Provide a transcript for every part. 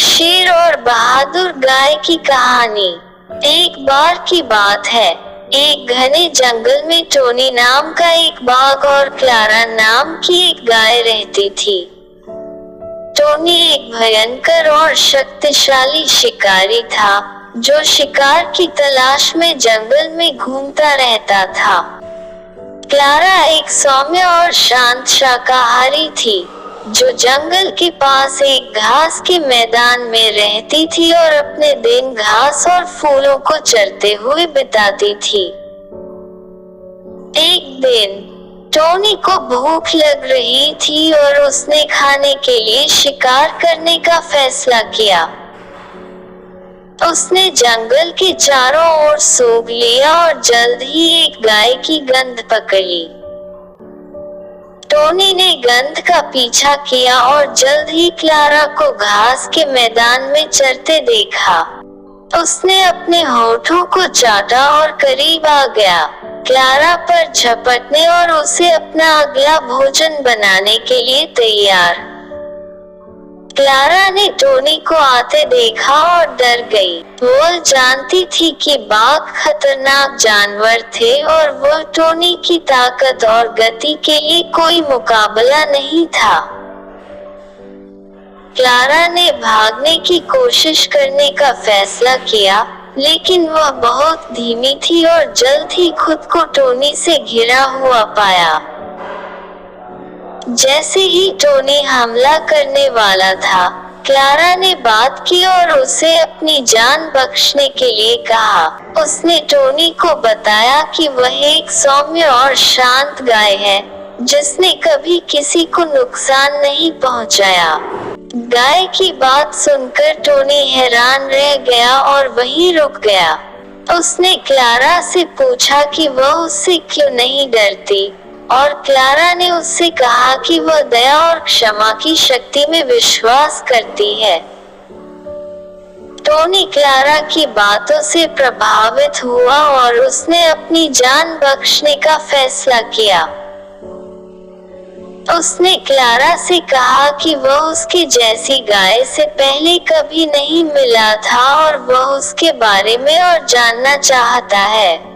शेर और बहादुर गाय की कहानी। एक बार की बात है, एक घने जंगल में टोनी नाम का एक बाघ और क्लारा नाम की एक गाय रहती थी। टोनी एक भयंकर और शक्तिशाली शिकारी था, जो शिकार की तलाश में जंगल में घूमता रहता था। क्लारा एक सौम्य और शांत शाकाहारी थी, जो जंगल के पास एक घास के मैदान में रहती थी और अपने दिन घास और फूलों को चरते हुए बिताती थी। एक दिन टोनी को भूख लग रही थी और उसने खाने के लिए शिकार करने का फैसला किया। उसने जंगल के चारों ओर सूंघ लिया और जल्द ही एक गाय की गंध पकड़ ली। टोनी ने गंध का पीछा किया और जल्द ही क्लारा को घास के मैदान में चरते देखा। उसने अपने होठों को चाटा और करीब आ गया, क्लारा पर झपटने और उसे अपना अगला भोजन बनाने के लिए तैयार। क्लारा ने टोनी को आते देखा और डर गई। वो जानती थी कि बाघ खतरनाक जानवर थे और वह टोनी की ताकत और गति के लिए कोई मुकाबला नहीं था। क्लारा ने भागने की कोशिश करने का फैसला किया, लेकिन वह बहुत धीमी थी और जल्द ही खुद को टोनी से घिरा हुआ पाया। जैसे ही टोनी हमला करने वाला था, क्लारा ने बात की और उसे अपनी जान बख्शने के लिए कहा। उसने टोनी को बताया कि वह एक सौम्य और शांत गाय है, जिसने कभी किसी को नुकसान नहीं पहुंचाया। गाय की बात सुनकर टोनी हैरान रह गया और वहीं रुक गया। उसने क्लारा से पूछा कि वह उससे क्यों नहीं डरती, और क्लारा ने उससे कहा कि वह दया और क्षमा की शक्ति में विश्वास करती है। टोनी क्लारा की बातों से प्रभावित हुआ और उसने अपनी जान बख्शने का फैसला किया। उसने क्लारा से कहा कि वह उसके जैसी गाय से पहले कभी नहीं मिला था और वह उसके बारे में और जानना चाहता है।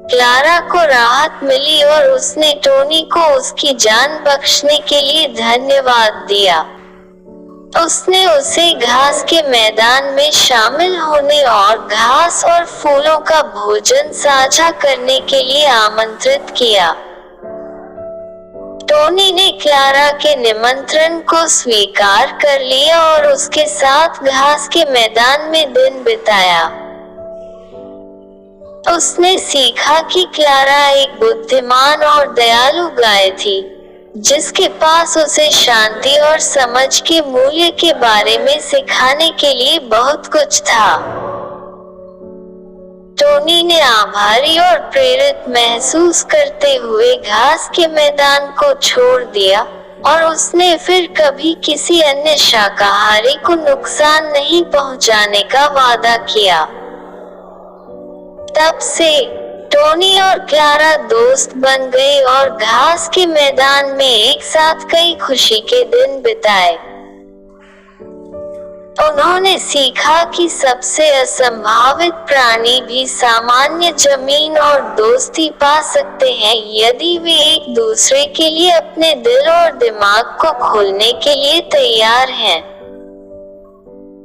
क्लारा को राहत मिली और उसने टोनी को उसकी जान बख्शने के लिए धन्यवाद दिया। उसने उसे घास के मैदान में शामिल होने और घास और फूलों का भोजन साझा करने के लिए आमंत्रित किया। टोनी ने क्लारा के निमंत्रण को स्वीकार कर लिया और उसके साथ घास के मैदान में दिन बिताया। उसने सीखा कि क्लारा एक बुद्धिमान और दयालु गाय थी, जिसके पास उसे शांति और समझ के मूल्य के बारे में सिखाने के लिए बहुत कुछ था। टोनी ने आभारी और प्रेरित महसूस करते हुए घास के मैदान को छोड़ दिया और उसने फिर कभी किसी अन्य शाकाहारी को नुकसान नहीं पहुंचाने का वादा किया। तब से टोनी और क्लारा दोस्त बन गए और घास के मैदान में एक साथ कई खुशी के दिन बिताए। उन्होंने सीखा कि सबसे असंभावित प्राणी भी सामान्य जमीन और दोस्ती पा सकते हैं, यदि वे एक दूसरे के लिए अपने दिल और दिमाग को खोलने के लिए तैयार हैं।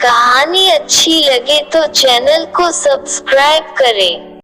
कहानी अच्छी लगे तो चैनल को सब्सक्राइब करें।